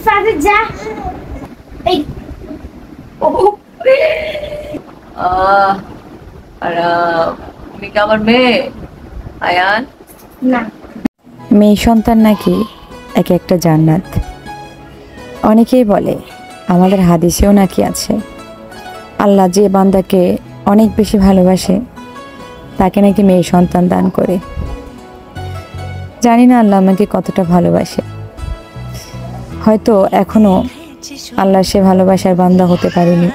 ফাদর যা এই তুমি কি আমার মেয়ে আয়ান? না, মেয়ে সন্তান নাকি এক একটা জান্নাত। অনেকেই বলে, আমাদের হাদিসেও নাকি আছে, আল্লাহ যে বান্দাকে অনেক বেশি ভালোবাসে তাকে নাকি মেয়ে সন্তান দান করে। জানি না আল্লাহ আমাকে কতটা ভালোবাসে, হয়তো এখনো আল্লাহ সে ভালোবাসার বান্দা হতে পারিনি,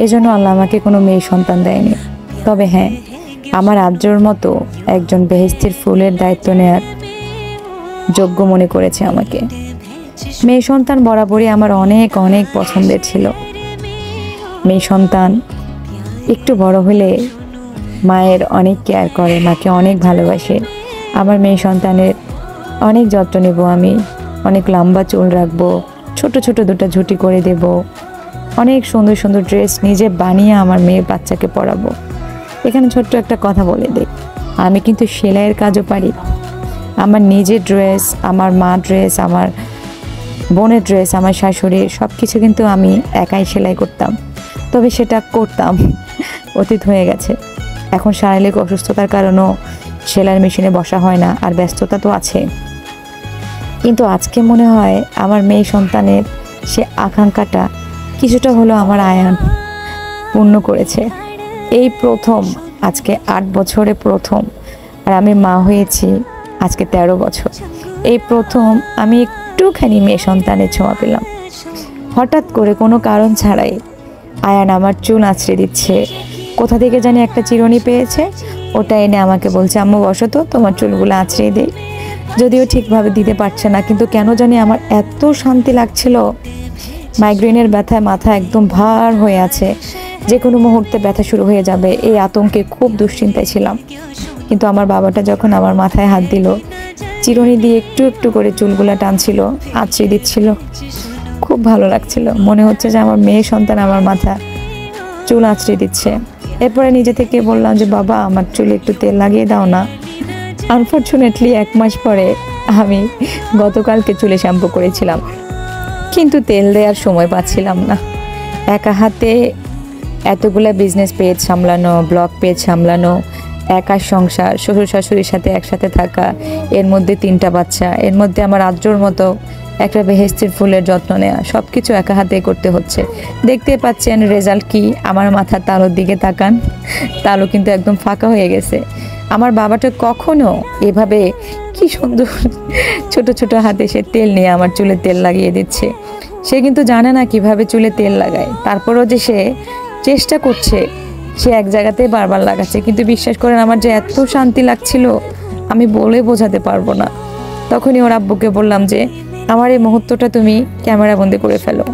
এজন্য আল্লাহ আমাকে কোনো মেয়ে সন্তান দেয়নি। তবে হ্যাঁ, আমার আর্যর মতো একজন বেহেশতের ফুলের দায়িত্ব নেয়ার যোগ্য মনে করেছে আমাকে। মেয়ে সন্তান বরাবরই আমার অনেক অনেক পছন্দের ছিল। মেয়ে সন্তান একটু বড় হলে মায়ের অনেক কেয়ার করে, মাকে অনেক ভালোবাসে। আমার মেয়ে সন্তানের অনেক যত্ন নেব আমি, অনেক লম্বা চুল রাখবো, ছোট ছোট দুটো ঝুঁটি করে দেব, অনেক সুন্দর সুন্দর ড্রেস নিজে বানিয়ে আমার মেয়ের বাচ্চাকে পরাবো। এখানে ছোট্ট একটা কথা বলে দিই, আমি কিন্তু সেলাইয়ের কাজও পারি। আমার নিজের ড্রেস, আমার মা ড্রেস, আমার বোনের ড্রেস, আমার শাশুড়ির সব কিছু কিন্তু আমি একাই সেলাই করতাম। তবে সেটা করতাম, অতীত হয়ে গেছে। এখন শারীরিক অসুস্থতার কারণেও সেলাইয়ের মেশিনে বসা হয় না, আর ব্যস্ততা তো আছে। কিন্তু আজকে মনে হয় আমার মেয়ে সন্তানের সে আকাঙ্ক্ষাটা কিছুটা হলো আমার আয়ান পূর্ণ করেছে। এই প্রথম, আজকে 8 বছরে প্রথম, আর আমি মা হয়েছি আজকে 13 বছর। এই প্রথম আমি একটুখানি মেয়ে সন্তানের ছোঁয়া পেলাম। হঠাৎ করে কোনো কারণ ছাড়াই আয়ান আমার চুল আঁচড়ে দিচ্ছে। কোথা থেকে জানি একটা চিরুনি পেয়েছে, ওটা এনে আমাকে বলছে, আম্মু বসো তো, তোমার চুলগুলো আঁচড়ে দেই। যদিও ঠিকভাবে দিতে পারছে না, কিন্তু কেন জানি আমার এত শান্তি লাগছিল। মাইগ্রেনের ব্যথায় মাথা একদম ভার হয়ে আছে, যে কোনো মুহূর্তে ব্যথা শুরু হয়ে যাবে, এই আতঙ্কে খুব দুশ্চিন্তায় ছিলাম। কিন্তু আমার বাবাটা যখন আমার মাথায় হাত দিল, চিরুনি দিয়ে একটু একটু করে চুলগুলা টানছিল, আঁচড়ে দিচ্ছিল, খুব ভালো লাগছিল। মনে হচ্ছে যে আমার মেয়ে সন্তান আমার মাথা চুল আঁচড়ে দিচ্ছে। এরপরে নিজে থেকে বললাম যে বাবা, আমার চুলে একটু তেল লাগিয়ে দাও না। আনফর্চুনেটলি 1 মাস পরে আমি গতকালকে চুলে শ্যাম্পু করেছিলাম, কিন্তু তেল দেওয়ার সময় পাচ্ছিলাম না। একা হাতে এতগুলা বিজনেস পেজ সামলানো, ব্লগ পেজ সামলানো, একা সংসার, শ্বশুর শাশুড়ির সাথে একসাথে থাকা, এর মধ্যে 3টা বাচ্চা, এর মধ্যে আমার আদ্রর মতো একটা বেহেশতের ফুলের যত্ন নেওয়া, সব কিছু একা হাতে করতে হচ্ছে। দেখতে পাচ্ছেন রেজাল্ট কি? আমার মাথার তালুর দিকে তাকান, তালু কিন্তু একদম ফাঁকা হয়ে গেছে। আমার বাবাটা কখনো এভাবে কি সুন্দর ছোট ছোট হাতে সে তেল নিয়ে আমার চুলে তেল লাগিয়ে দিচ্ছে। সে কিন্তু জানে না কিভাবে চুলে তেল লাগায়, তারপরও যে সে চেষ্টা করছে, সে এক জায়গাতেই বারবার লাগাচ্ছে। কিন্তু বিশ্বাস করেন, আমার যে এত শান্তি লাগছিল আমি বলে বোঝাতে পারবো না। তখনই ওর আব্বুকে বললাম যে আমার এই মুহূর্তটা তুমি ক্যামেরা বন্দি করে ফেলো।